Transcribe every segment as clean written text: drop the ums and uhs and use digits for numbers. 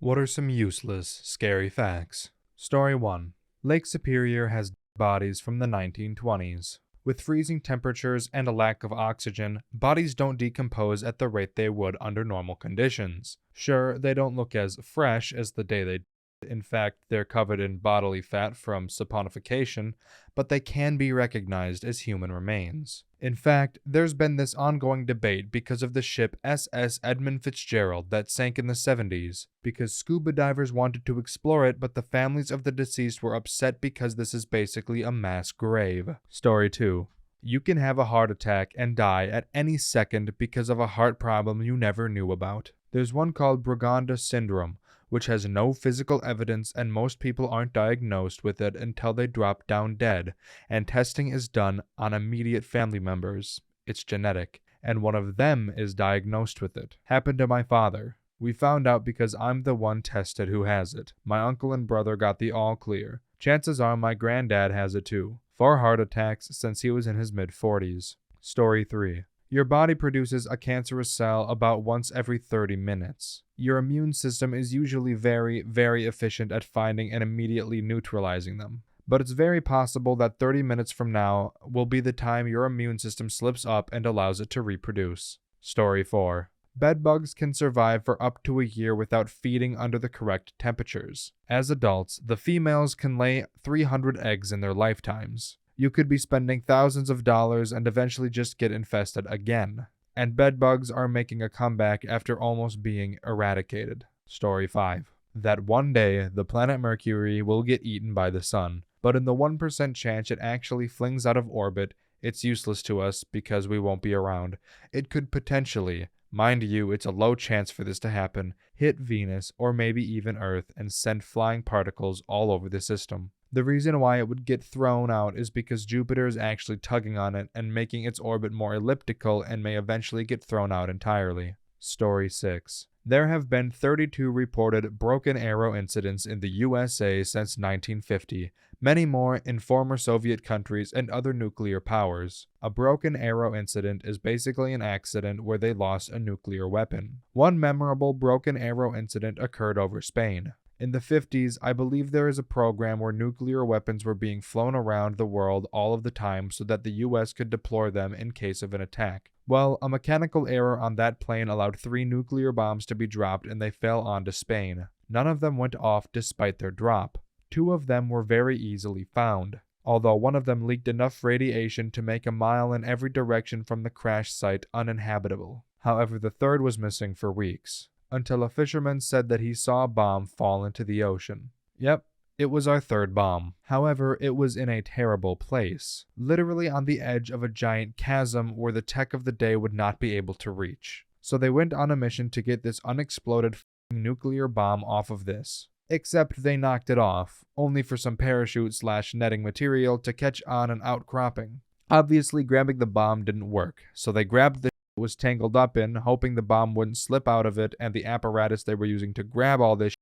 What are some useless, scary facts? Story 1. Lake Superior has bodies from the 1920s. With freezing temperatures and a lack of oxygen, bodies don't decompose at the rate they would under normal conditions. Sure, they don't look as fresh as the day they did. In fact, they're covered in bodily fat from saponification, but they can be recognized as human remains. In fact, there's been this ongoing debate because of the ship SS Edmund Fitzgerald that sank in the 70s, because scuba divers wanted to explore it, but the families of the deceased were upset because this is basically a mass grave. Story 2. You can have a heart attack and die at any second because of a heart problem you never knew about. There's one called Brugada syndrome, which has no physical evidence, and most people aren't diagnosed with it until they drop down dead, and testing is done on immediate family members. It's genetic, and one of them is diagnosed with it. Happened to my father. We found out because I'm the one tested who has it. My uncle and brother got the all clear. Chances are my granddad has it too. 4 heart attacks since he was in his mid-40s. Story 3. Your body produces a cancerous cell about once every 30 minutes. Your immune system is usually very, very efficient at finding and immediately neutralizing them. But it's very possible that 30 minutes from now will be the time your immune system slips up and allows it to reproduce. Story 4. Bedbugs can survive for up to a year without feeding under the correct temperatures. As adults, the females can lay 300 eggs in their lifetimes. You could be spending thousands of dollars and eventually just get infested again. And bedbugs are making a comeback after almost being eradicated. Story 5. That one day, the planet Mercury will get eaten by the sun, but in the 1% chance it actually flings out of orbit, it's useless to us because we won't be around. It could potentially, mind you, it's a low chance for this to happen, hit Venus or maybe even Earth and send flying particles all over the system. The reason why it would get thrown out is because Jupiter is actually tugging on it and making its orbit more elliptical and may eventually get thrown out entirely. Story 6. There have been 32 reported broken arrow incidents in the USA since 1950, many more in former Soviet countries and other nuclear powers. A broken arrow incident is basically an accident where they lost a nuclear weapon. One memorable broken arrow incident occurred over Spain. In the 50s, I believe there is a program where nuclear weapons were being flown around the world all of the time so that the US could deploy them in case of an attack. Well, a mechanical error on that plane allowed 3 nuclear bombs to be dropped and they fell onto Spain. None of them went off despite their drop. 2 of them were very easily found, although one of them leaked enough radiation to make a mile in every direction from the crash site uninhabitable. However, the third was missing for weeks, until a fisherman said that he saw a bomb fall into the ocean. Yep, it was our third bomb. However, it was in a terrible place, literally on the edge of a giant chasm where the tech of the day would not be able to reach. So they went on a mission to get this unexploded nuclear bomb off of this. Except they knocked it off, only for some parachute/netting material to catch on an outcropping. Obviously, grabbing the bomb didn't work, so they grabbed the was tangled up in, hoping the bomb wouldn't slip out of it, and the apparatus they were using to grab all this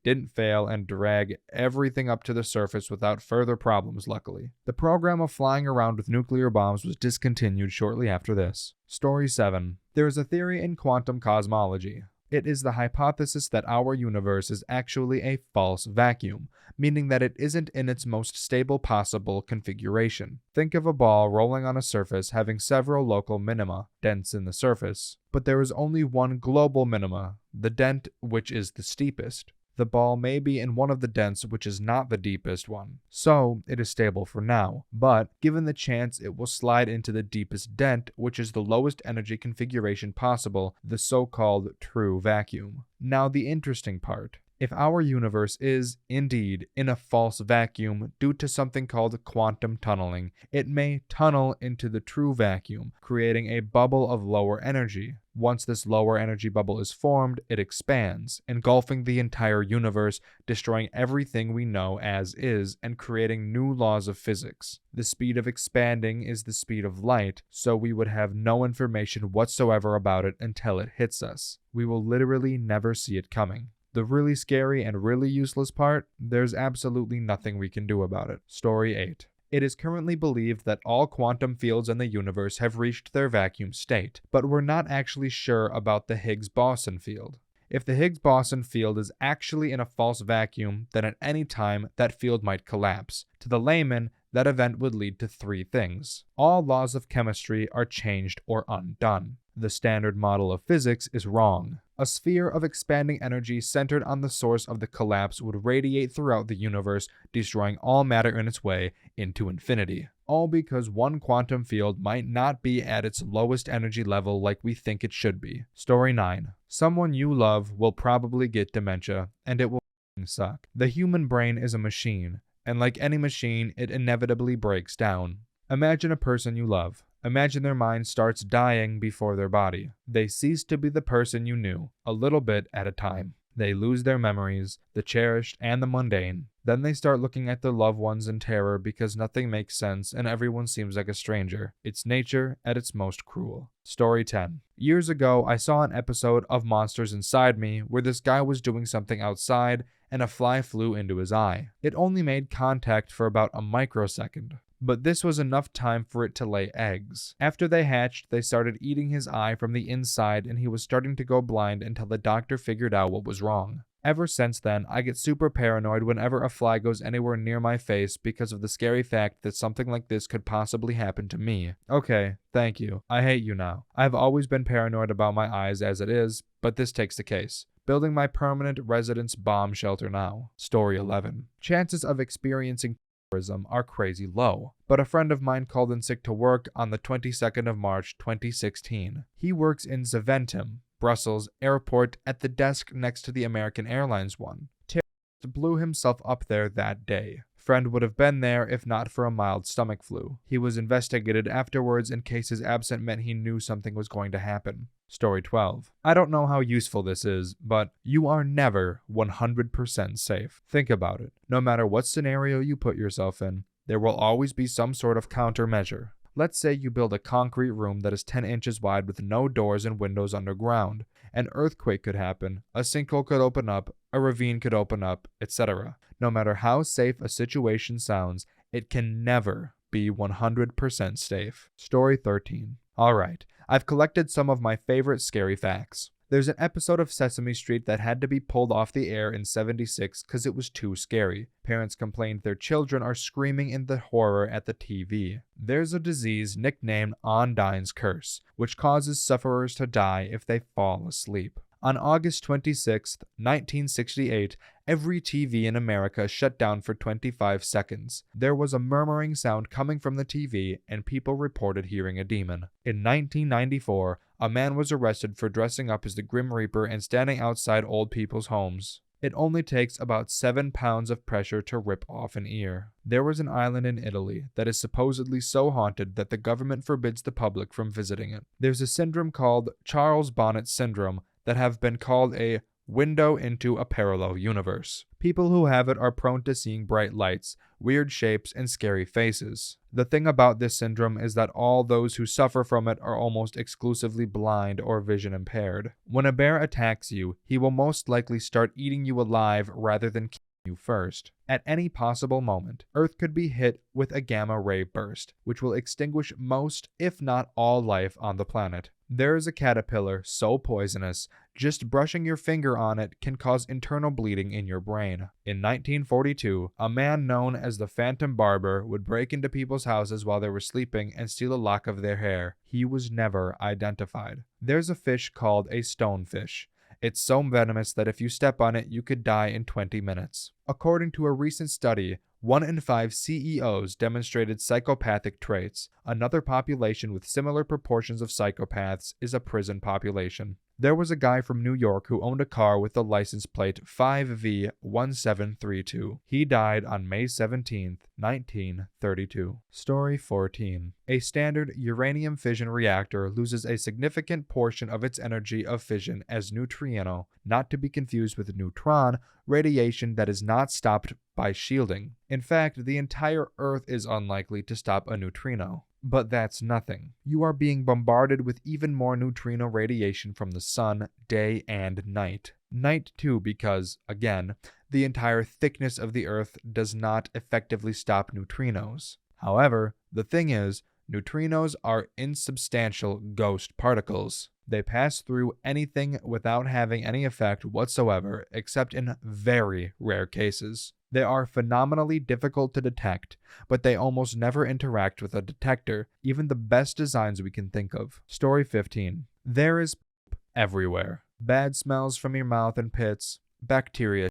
didn't fail and drag everything up to the surface without further problems, luckily. The program of flying around with nuclear bombs was discontinued shortly after this. Story 7. There is a theory in quantum cosmology. It is the hypothesis that our universe is actually a false vacuum, meaning that it isn't in its most stable possible configuration. Think of a ball rolling on a surface having several local minima, dents in the surface, but there is only one global minima, the dent which is the steepest. The ball may be in one of the dents which is not the deepest one, so it is stable for now, but given the chance it will slide into the deepest dent, which is the lowest energy configuration possible, the so-called true vacuum. Now the interesting part. If our universe is, indeed, in a false vacuum due to something called quantum tunneling, it may tunnel into the true vacuum, creating a bubble of lower energy. Once this lower energy bubble is formed, it expands, engulfing the entire universe, destroying everything we know as is, and creating new laws of physics. The speed of expanding is the speed of light, so we would have no information whatsoever about it until it hits us. We will literally never see it coming. The really scary and really useless part, there's absolutely nothing we can do about it. Story 8. It is currently believed that all quantum fields in the universe have reached their vacuum state, but we're not actually sure about the Higgs boson field. If the Higgs-boson field is actually in a false vacuum, then at any time that field might collapse. To the layman, that event would lead to three things. All laws of chemistry are changed or undone. The standard model of physics is wrong. A sphere of expanding energy centered on the source of the collapse would radiate throughout the universe, destroying all matter in its way into infinity. All because one quantum field might not be at its lowest energy level like we think it should be. Story 9. Someone you love will probably get dementia, and it will suck. The human brain is a machine, and like any machine, it inevitably breaks down. Imagine a person you love. Imagine their mind starts dying before their body. They cease to be the person you knew, a little bit at a time. They lose their memories, the cherished and the mundane. Then they start looking at their loved ones in terror because nothing makes sense and everyone seems like a stranger. It's nature at its most cruel. Story 10. Years ago, I saw an episode of Monsters Inside Me where this guy was doing something outside and a fly flew into his eye. It only made contact for about a microsecond, but this was enough time for it to lay eggs. After they hatched, they started eating his eye from the inside and he was starting to go blind until the doctor figured out what was wrong. Ever since then, I get super paranoid whenever a fly goes anywhere near my face because of the scary fact that something like this could possibly happen to me. Okay, thank you. I hate you now. I've always been paranoid about my eyes as it is, but this takes the case. Building my permanent residence bomb shelter now. Story 11. Chances of experiencing terrorism are crazy low, but a friend of mine called in sick to work on the 22nd of March 2016. He works in Zaventem, Brussels airport at the desk next to the American Airlines one. Terrorist blew himself up there that day. Friend would have been there if not for a mild stomach flu. He was investigated afterwards in case his absence meant he knew something was going to happen. Story 12. I don't know how useful this is, but you are never 100% safe. Think about it. No matter what scenario you put yourself in, there will always be some sort of countermeasure. Let's say you build a concrete room that is 10 inches wide with no doors and windows underground. An earthquake could happen, a sinkhole could open up, a ravine could open up, etc. No matter how safe a situation sounds, it can never be 100% safe. Story 13. Alright, I've collected some of my favorite scary facts. There's an episode of Sesame Street that had to be pulled off the air in '76 because it was too scary. Parents complained their children are screaming in the horror at the TV. There's a disease nicknamed Ondine's Curse, which causes sufferers to die if they fall asleep. On August 26, 1968, every TV in America shut down for 25 seconds. There was a murmuring sound coming from the TV, and people reported hearing a demon. In 1994, a man was arrested for dressing up as the Grim Reaper and standing outside old people's homes. It only takes about 7 pounds of pressure to rip off an ear. There was an island in Italy that is supposedly so haunted that the government forbids the public from visiting it. There's a syndrome called Charles Bonnet syndrome that have been called a window into a parallel universe. People who have it are prone to seeing bright lights, weird shapes, and scary faces. The thing about this syndrome is that all those who suffer from it are almost exclusively blind or vision impaired. When a bear attacks you, he will most likely start eating you alive rather than killing you first. At any possible moment, Earth could be hit with a gamma ray burst, which will extinguish most, if not all, life on the planet. There is a caterpillar so poisonous, just brushing your finger on it can cause internal bleeding in your brain. In 1942, a man known as the Phantom Barber would break into people's houses while they were sleeping and steal a lock of their hair. He was never identified. There's a fish called a stonefish. It's so venomous that if you step on it, you could die in 20 minutes. According to a recent study, 1 in 5 CEOs demonstrated psychopathic traits. Another population with similar proportions of psychopaths is a prison population. There was a guy from New York who owned a car with the license plate 5V1732. He died on May 17, 1932. Story 14. A standard uranium fission reactor loses a significant portion of its energy of fission as neutrino, not to be confused with neutron, radiation that is not stopped by shielding. In fact, the entire Earth is unlikely to stop a neutrino. But that's nothing. You are being bombarded with even more neutrino radiation from the sun, day and night. Night too because, again, the entire thickness of the Earth does not effectively stop neutrinos. However, the thing is, neutrinos are insubstantial ghost particles. They pass through anything without having any effect whatsoever, except in very rare cases. They are phenomenally difficult to detect, but they almost never interact with a detector, even the best designs we can think of. Story 15. There is poop everywhere. Bad smells from your mouth and pits, bacteria,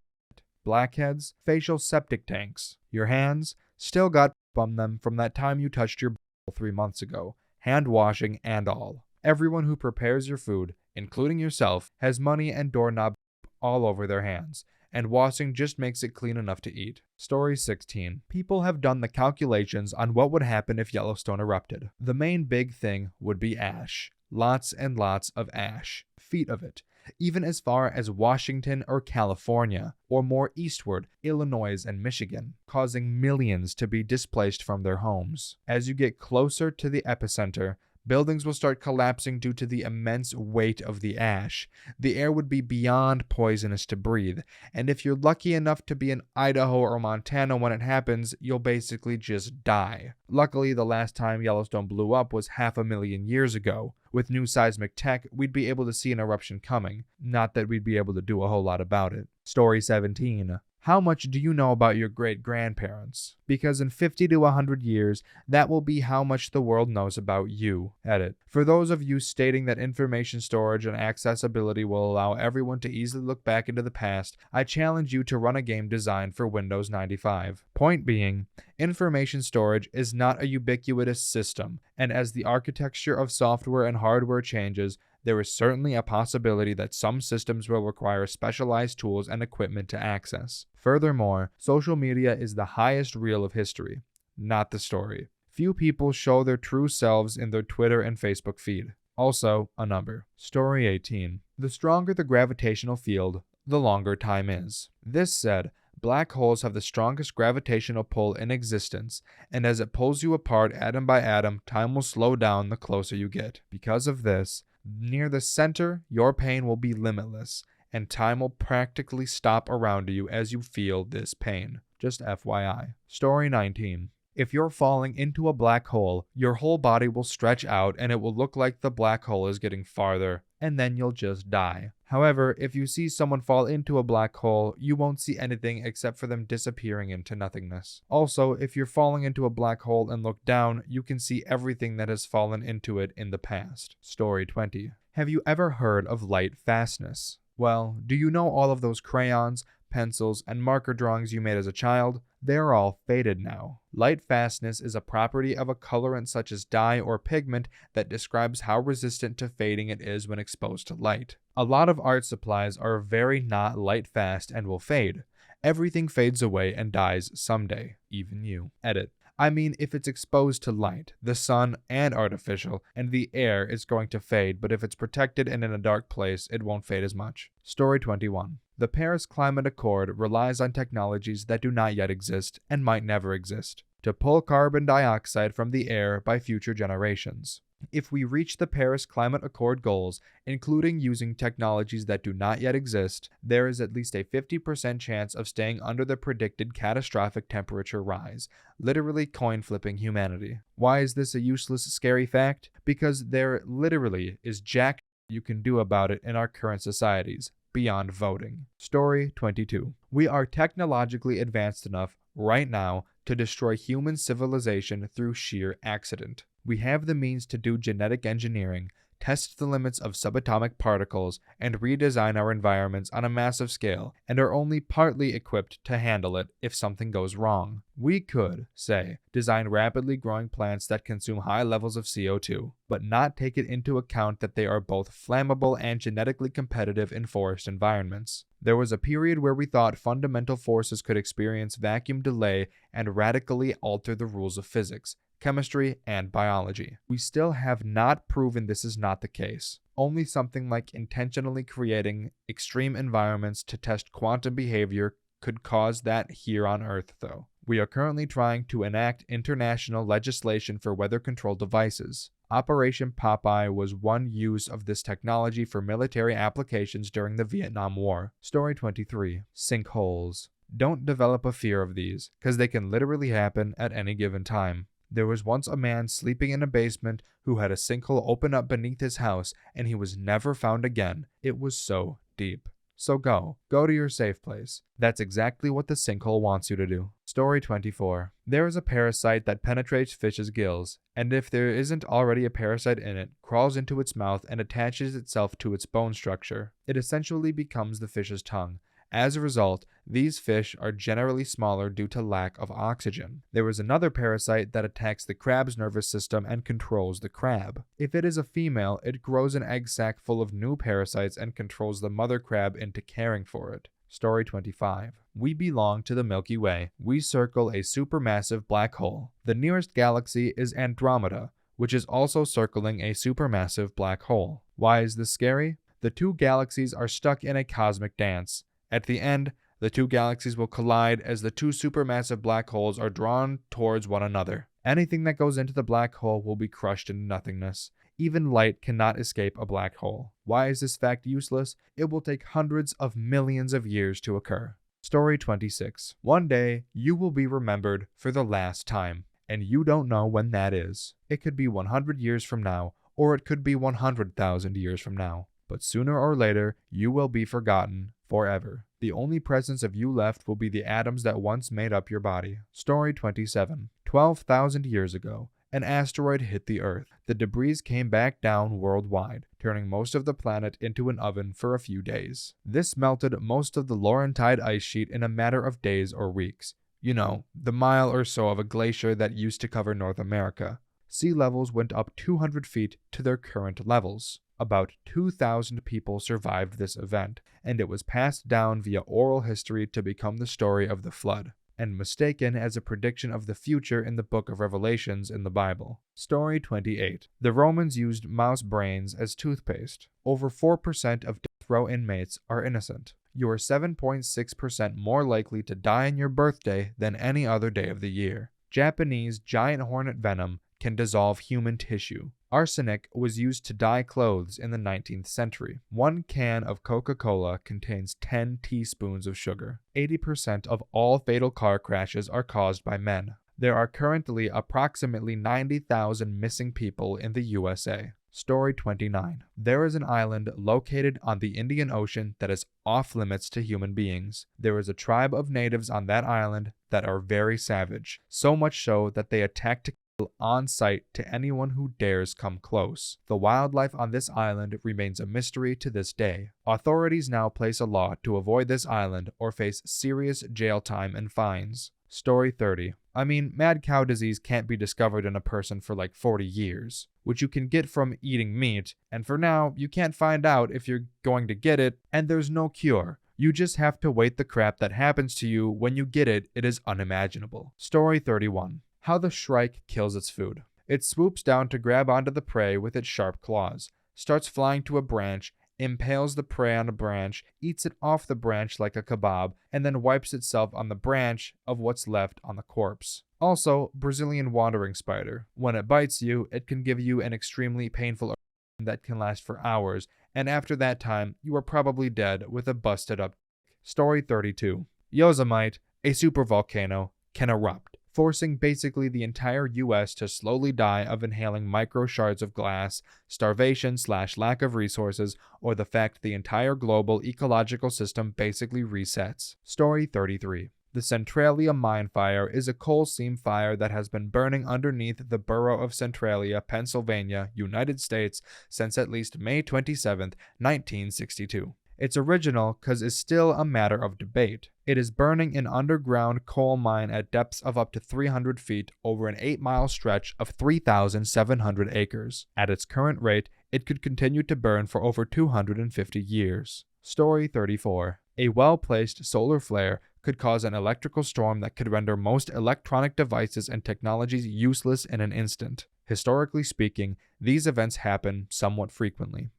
blackheads, facial septic tanks. Your hands still got poop on them from that time you touched your bowl 3 months ago, hand washing and all. Everyone who prepares your food, including yourself, has money and doorknob all over their hands, and washing just makes it clean enough to eat. Story 16. People have done the calculations on what would happen if Yellowstone erupted. The main big thing would be ash. Lots and lots of ash. Feet of it. Even as far as Washington or California, or more eastward, Illinois and Michigan, causing millions to be displaced from their homes. As you get closer to the epicenter, buildings will start collapsing due to the immense weight of the ash. The air would be beyond poisonous to breathe, and if you're lucky enough to be in Idaho or Montana when it happens, you'll basically just die. Luckily, the last time Yellowstone blew up was 500,000 years ago. With new seismic tech, we'd be able to see an eruption coming, not that we'd be able to do a whole lot about it. Story 17. How much do you know about your great-grandparents? Because in 50 to 100 years, that will be how much the world knows about you. Edit. For those of you stating that information storage and accessibility will allow everyone to easily look back into the past, I challenge you to run a game designed for Windows 95. Point being, information storage is not a ubiquitous system, and as the architecture of software and hardware changes, there is certainly a possibility that some systems will require specialized tools and equipment to access. Furthermore, social media is the highest reel of history, not the story. Few people show their true selves in their Twitter and Facebook feed. Also, a number. Story 18. The stronger the gravitational field, the longer time is. This said, black holes have the strongest gravitational pull in existence, and as it pulls you apart atom by atom, time will slow down the closer you get. Because of this, near the center, your pain will be limitless, and time will practically stop around you as you feel this pain. Just FYI. Story 19. If you're falling into a black hole, your whole body will stretch out and it will look like the black hole is getting farther, and then you'll just die. However, if you see someone fall into a black hole, you won't see anything except for them disappearing into nothingness. Also, if you're falling into a black hole and look down, you can see everything that has fallen into it in the past. Story 20. Have you ever heard of light fastness? Well, do you know all of those crayons, pencils, and marker drawings you made as a child? They're all faded now. Light fastness is a property of a colorant such as dye or pigment that describes how resistant to fading it is when exposed to light. A lot of art supplies are very not light fast and will fade. Everything fades away and dies someday, even you. Edit. I mean, if it's exposed to light, the sun, and artificial, and the air, it's going to fade, but if it's protected and in a dark place, it won't fade as much. Story 21. The Paris Climate Accord relies on technologies that do not yet exist and might never exist to pull carbon dioxide from the air by future generations. If we reach the Paris Climate Accord goals, including using technologies that do not yet exist, there is at least a 50% chance of staying under the predicted catastrophic temperature rise, literally coin flipping humanity. Why is this a useless, scary fact? Because there literally is jack you can do about it in our current societies, beyond voting. Story 22. We are technologically advanced enough right now to destroy human civilization through sheer accident. We have the means to do genetic engineering, test the limits of subatomic particles, and redesign our environments on a massive scale, and are only partly equipped to handle it if something goes wrong. We could, say, design rapidly growing plants that consume high levels of CO2, but not take it into account that they are both flammable and genetically competitive in forest environments. There was a period where we thought fundamental forces could experience vacuum delay and radically alter the rules of physics, chemistry, and biology. We still have not proven this is not the case. Only something like intentionally creating extreme environments to test quantum behavior could cause that here on Earth, though. We are currently trying to enact international legislation for weather control devices. Operation Popeye was one use of this technology for military applications during the Vietnam War. Story 23. Sinkholes. Don't develop a fear of these, because they can literally happen at any given time. There was once a man sleeping in a basement who had a sinkhole open up beneath his house, and he was never found again. It was so deep. So go to your safe place. That's exactly what the sinkhole wants you to do. Story 24. There is a parasite that penetrates fish's gills, and if there isn't already a parasite in it, crawls into its mouth and attaches itself to its bone structure. It essentially becomes the fish's tongue. As a result, these fish are generally smaller due to lack of oxygen. There is another parasite that attacks the crab's nervous system and controls the crab. If it is a female, it grows an egg sac full of new parasites and controls the mother crab into caring for it. Story 25. We belong to the Milky Way. We circle a supermassive black hole. The nearest galaxy is Andromeda, which is also circling a supermassive black hole. Why is this scary? The two galaxies are stuck in a cosmic dance. At the end, the two galaxies will collide as the two supermassive black holes are drawn towards one another. Anything that goes into the black hole will be crushed into nothingness. Even light cannot escape a black hole. Why is this fact useless? It will take hundreds of millions of years to occur. Story 26. One day, you will be remembered for the last time, and you don't know when that is. It could be 100 years from now, or it could be 100,000 years from now. But sooner or later, you will be forgotten forever. The only presence of you left will be the atoms that once made up your body. Story 27. 12,000 years ago, an asteroid hit the Earth. The debris came back down worldwide, turning most of the planet into an oven for a few days. This melted most of the Laurentide ice sheet in a matter of days or weeks. You know, the mile or so of a glacier that used to cover North America. Sea levels went up 200 feet to their current levels. About 2,000 people survived this event, and it was passed down via oral history to become the story of the flood, and mistaken as a prediction of the future in the book of Revelations in the Bible. Story 28. The Romans used mouse brains as toothpaste. Over 4% of death row inmates are innocent. You are 7.6% more likely to die on your birthday than any other day of the year. Japanese giant hornet venom can dissolve human tissue. Arsenic was used to dye clothes in the 19th century. 1 can of Coca-Cola contains 10 teaspoons of sugar. 80% of all fatal car crashes are caused by men. There are currently approximately 90,000 missing people in the USA. Story 29. There is an island located on the Indian Ocean that is off limits to human beings. There is a tribe of natives on that island that are very savage, so much so that they attack to on sight to anyone who dares come close. The wildlife on this island remains a mystery to this day. Authorities now place a law to avoid this island or face serious jail time and fines. Story 30. I mean, mad cow disease can't be discovered in a person for like 40 years, which you can get from eating meat, and for now, you can't find out if you're going to get it, and there's no cure. You just have to wait. The crap that happens to you when you get it, it is unimaginable. Story 31. How the shrike kills its food. It swoops down to grab onto the prey with its sharp claws, starts flying to a branch, impales the prey on a branch, eats it off the branch like a kebab, and then wipes itself on the branch of what's left on the corpse. Also, Brazilian wandering spider. When it bites you, it can give you an extremely painful that can last for hours, and after that time, you are probably dead with a busted up. Story 32. Yosemite, a supervolcano, can erupt, forcing basically the entire US to slowly die of inhaling micro shards of glass, starvation/lack of resources, or the fact the entire global ecological system basically resets. Story 33. The Centralia mine fire is a coal seam fire that has been burning underneath the borough of Centralia, Pennsylvania, United States since at least May 27, 1962. It's original because it's still a matter of debate. It is burning an underground coal mine at depths of up to 300 feet over an 8-mile stretch of 3,700 acres. At its current rate, it could continue to burn for over 250 years. Story 34. A well-placed solar flare could cause an electrical storm that could render most electronic devices and technologies useless in an instant. Historically speaking, these events happen somewhat frequently.